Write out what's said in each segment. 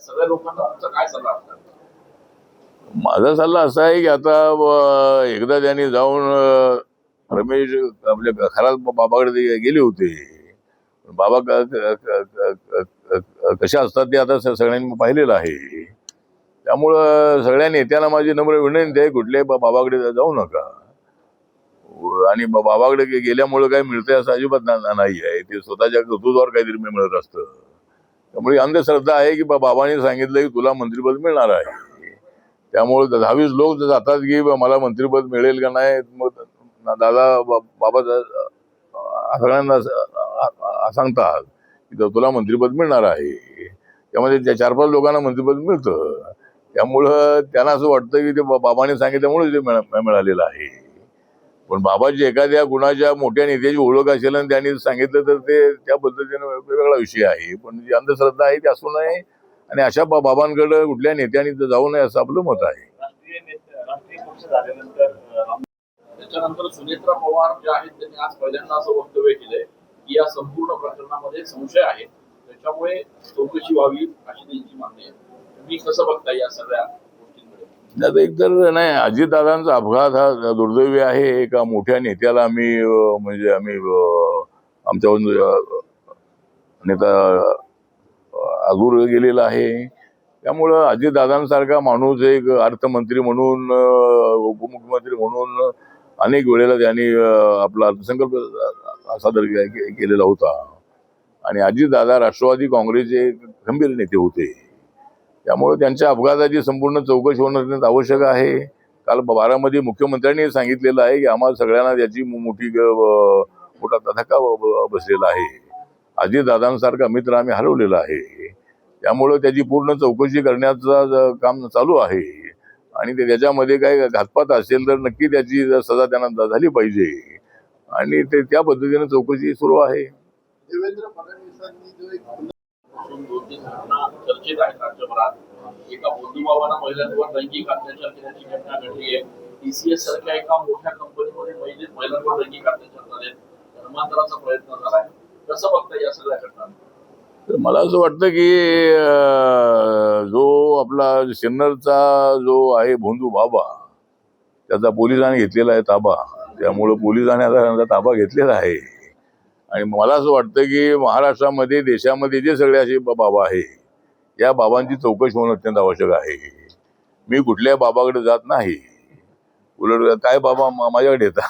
सगळ्या लोकांना तुमचा काय सल्ला असणार? माझा सल्ला असा आहे की आता एकदा त्यांनी जाऊन रमेश आपल्या खरात बाबाकडे गेले होते. बाबा कशा असतात ते आता सगळ्यांनी पाहिलेलं आहे. त्यामुळं सगळ्या नेत्यांना माझी नम्र विनंती आहे, कुठल्याही बाबाकडे जाऊ नका. आणि बाबाकडे गेल्यामुळे काय मिळतंय असं अजिबात नाही आहे. ते स्वतःच्या कर्तृत्वावर काहीतरी मिळत असतं. त्यामुळे अंधश्रद्धा आहे की बाबांनी सांगितलं की तुला मंत्रिपद मिळणार आहे. त्यामुळे 10-20 लोक जातात की मला मंत्रिपद मिळेल का नाही. मग दादा बाबा सगळ्यांना सांगतात की तुला मंत्रिपद मिळणार आहे. त्यामध्ये 4-5 लोकांना मंत्रिपद मिळतं. त्यामुळं त्यांना असं वाटतं की ते बाबांनी सांगितल्यामुळे ते मिळालेलं आहे. पण बाबाची एखाद्या गुणाच्या मोठ्या नेत्याची ओळख असेल आणि त्यांनी सांगितलं तर ते त्या पद्धतीने वेगळा विषय आहे. पण जी अंधश्रद्धा आहे ती असू नये आणि अशा बाबांकडे कुठल्या नेत्यांनी जाऊ नये असं आपलं मत आहे. राष्ट्रीय पक्ष झाल्यानंतर त्याच्यानंतर सुनेत्रा पवार जे आहेत त्यांनी आज पहिल्यांदा असं वक्तव्य केलंय की या संपूर्ण प्रकरणामध्ये संशय आहे, त्याच्यामुळे चौकशी व्हावी अशी त्यांची मागणी आहे. तुम्ही कसं बघता या सगळ्या गोष्टींकडे? एक तर नाही, अजितदादांचा अपघात हा दुर्दैवी आहे. एका मोठ्या नेत्याला आम्ही आमच्या नेता अजूर गेलेला आहे. त्यामुळं अजितदादांसारखा माणूस एक अर्थमंत्री म्हणून उपमुख्यमंत्री म्हणून अनेक वेळेला त्यांनी आपला अर्थसंकल्प सादर केलेला होता. आणि अजितदादा राष्ट्रवादी काँग्रेसचे गंभीर नेते होते. त्यामुळे त्यांच्या अपघाताची संपूर्ण चौकशी होणं अत्यंत आवश्यक आहे. काल बारामती मुख्यमंत्र्यांनी सांगितलेलं आहे की आम्हाला सगळ्यांना त्याची मोठा धक्का बसलेला आहे. अजितदादांसारखा मित्र आम्ही हरवलेला आहे. त्यामुळं त्याची पूर्ण चौकशी करण्याचं काम चालू आहे. आणि त्याच्यामध्ये काही घातपात असेल तर नक्की त्याची सजा त्यांना झाली पाहिजे. आणि ते त्या पद्धतीने चौकशी सुरू आहे. देवेंद्र फडणवीसांनी जो एक 2-3 घटना चर्चेत आहेत राज्यभरात. एका बंधुभावानं महिलांवर लैंगिक अत्याचार केल्याची घटना घडली आहे. TCS सारख्या एका मोठ्या कंपनीमध्ये महिलांवर लैंगिक अत्याचार झाले. धर्मांतराचा प्रयत्न झालाय. कसं बघता या सगळ्या घटना? तर मला असं वाटतं की जो आपला सिन्नरचा जो आहे भोंदू बाबा, त्याचा पोलिसांनी घेतलेला आहे ताबा. त्यामुळं पोलिसांनी आता त्यांचा ताबा घेतलेला आहे. आणि मला असं वाटतं की महाराष्ट्रामध्ये देशामध्ये जे सगळे असे बाबा आहे, या बाबांची चौकशी होणं अत्यंत आवश्यक आहे. मी कुठल्या बाबाकडे जात नाही. उलट काय बाबा माझ्याकडे येतात.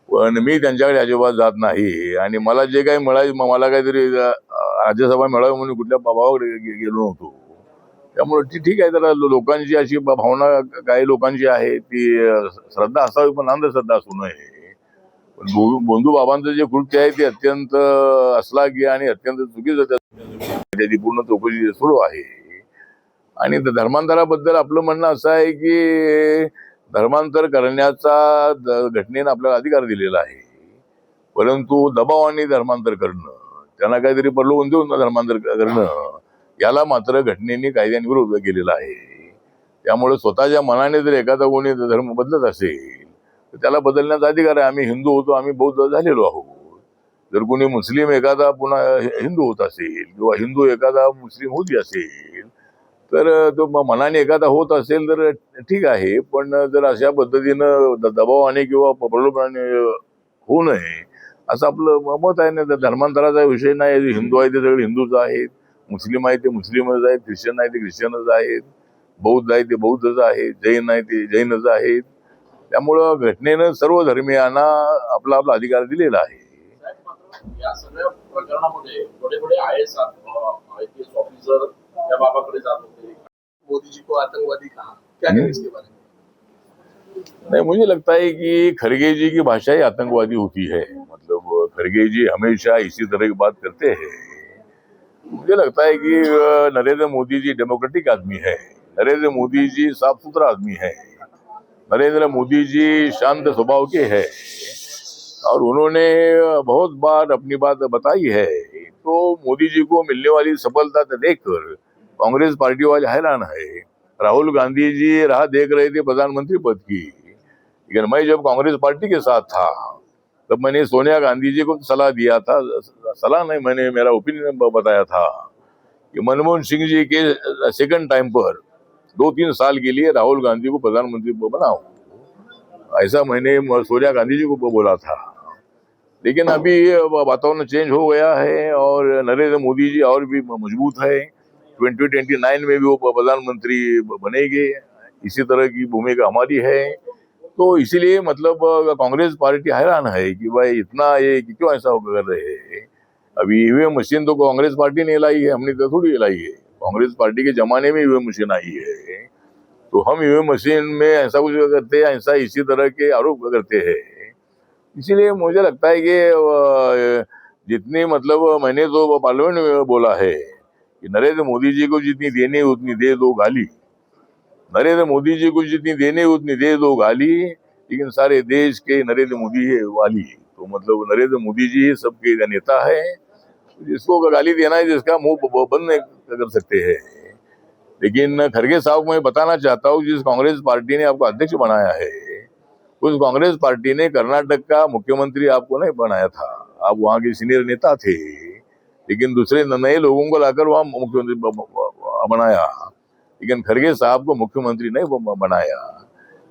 पण मी त्यांच्याकडे अजिबात जात नाही. आणि मला जे काही मिळालं, मला काहीतरी राज्यसभा मिळावी म्हणून कुठल्या बाबाकडे गेलो नव्हतो. त्यामुळे ठीक आहे. तर लोकांची अशी भावना काही लोकांची आहे, ती श्रद्धा असावी पण अंधश्रद्धा असू नये. पण बंधू बाबांचं जे कृत्य आहे ते अत्यंत असलागी आणि अत्यंत चुकीचं, त्याची पूर्ण चौकशी सुरू आहे. आणि धर्मांतराबद्दल आपलं म्हणणं असं आहे की धर्मांतर करण्याचा घटनेनं आपल्याला अधिकार दिलेला आहे. परंतु दबावाने धर्मांतर करणं, त्यांना काहीतरी प्रलोभन देऊन धर्मांतर करणं, याला मात्र घटनेने कायद्याने विरोध केलेला आहे. त्यामुळे स्वतःच्या मनाने जर एखादा कोणी धर्म बदलत असेल तर त्याला बदलण्याचा अधिकार आहे. आम्ही हिंदू होतो, आम्ही बौद्ध झालेलो आहोत. जर कोणी मुस्लिम एखादा पुन्हा हिंदू होत असेल किंवा हिंदू एखादा मुस्लिम होती असेल तर तो मनाने एखादा होत असेल तर ठीक आहे. पण जर अशा पद्धतीनं दबावाने किंवा प्रलोभनाने होऊ नये असं आपलं मत आहे. ना, धर्मांतराचा विषय नाही. हिंदू आहे ते सगळे हिंदूच आहेत, मुस्लिम आहे ते मुस्लिमच आहेत, ख्रिश्चन आहे ते ख्रिश्चनच आहेत, बौद्ध आहे ते बौद्धच आहेत, जैन आहे ते जैनच आहेत. त्यामुळं घटनेनं सर्व धर्मियांना आपला आपला अधिकार दिलेला आहे. या सगळ्या प्रकरणामध्ये बडे बडे IAS ऑफिसर त्या बाबाकडे जात होते. मोदी जी को आतंकवादी कहा, क्या कहें इसके बारे में? नहीं, मुझे लगता है कि खड़गे जी की भाषा ही आतंकवादी होती है. मतलब खड़गे जी हमेशा इसी तरह की बात करते हैं. मुझे लगता है कि नरेंद्र मोदी जी डेमोक्रेटिक आदमी है. नरेंद्र मोदी जी साफ सुथरा आदमी है. नरेंद्र मोदी जी शांत स्वभाव के हैं और उन्होंने बहुत बार अपनी बात बताई है. तो मोदी जी को मिलने वाली सफलता देखकर कांग्रेस पार्टी वाले हैरान है. राहुल गांधी जी राह देख रहे थे प्रधानमंत्री पद की, लेकिन मैं जब कांग्रेस पार्टी के साथ था तब मैंने सोनिया गांधी जी को सलाह दिया था. सलाह नहीं, मैंने मेरा ओपिनियन बताया था कि मनमोहन सिंह जी के सेकंड टाइम पर 2-3 साल के लिए राहुल गांधी को प्रधानमंत्री बनाओ, ऐसा मैंने सोनिया गांधी जी को बोला था। लेकिन अभी वातावरण चेंज हो गया है और नरेंद्र मोदी जी और भी मजबूत है। 2029 में भी वो प्रधानमंत्री बनेंगे, इसी तरह की भूमिका हमारी है। तो इसीलिए मतलब कांग्रेस पार्टी हैरान है कि भाई इतना ये कि क्यों ऐसा कर रहे हैं। अभी ईवीएम मशीन तो कांग्रेस पार्टी ने लाई है, हमने तो थोड़ी लाई है। कांग्रेस पार्टी के जमाने में ईवीएम मशीन आई है, तो हम ईवीएम मशीन में ऐसा कुछ करते हैं, ऐसा इसी तरह के आरोप करते हैं। इसीलिए मुझे लगता है कि जितनी मतलब मैंने तो पार्लियामेंट में बोला है कि नरेंद्र मोदी जी को जितनी देनी उतनी दे दो गाली, नरेंद्र मोदी जी को जितनी देनी उतनी दे दो गाली, लेकिन सारे देश के नरेंद्र मोदी है वाली। तो मतलब नरेंद्र मोदी जी सबके नेता है, जिसको गाली देना है जिसका मुंह बंद नहीं कर सकते हैं। लेकिन खड़गे साहब को मैं बताना चाहता हूँ, जिस कांग्रेस पार्टी ने आपको अध्यक्ष बनाया है, उस कांग्रेस पार्टी ने कर्नाटक का मुख्यमंत्री आपको नहीं बनाया था। आप वहां के सीनियर नेता थे, लेकिन दूसरे नए लोगों को लाकर वहां मुख्यमंत्री बनाया, लेकिन खड़गे साहब को मुख्यमंत्री नहीं बनाया।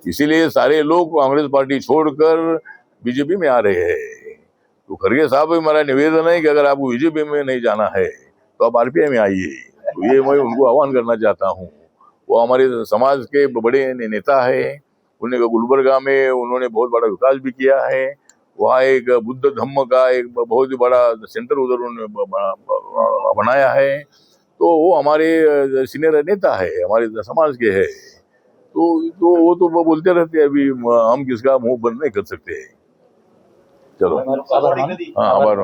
इसीलिए सारे लोग कांग्रेस पार्टी छोड़कर बीजेपी में आ रहे हैं। तो खड़गे साहब भी हमारा निवेदन है कि अगर आपको बीजेपी में नहीं जाना है तो आप आरपीआई में आइए। तो ये मैं उनको आह्वान करना चाहता हूँ। वो हमारे समाज के बड़े नेता है, उन्होंने गुलबर्गा में उन्होंने बहुत बड़ा विकास भी किया है। वहाँ एक बुद्ध धम्म का एक बहुत ही बड़ा सेंटर उधर उन्होंने बनाया है। तो वो हमारे सीनियर नेता है, हमारे समाज के है। तो वो बोलते रहते हैं, अभी हम किसका मुंह बंद नहीं कर सकते। चलो, हाँ, आभार।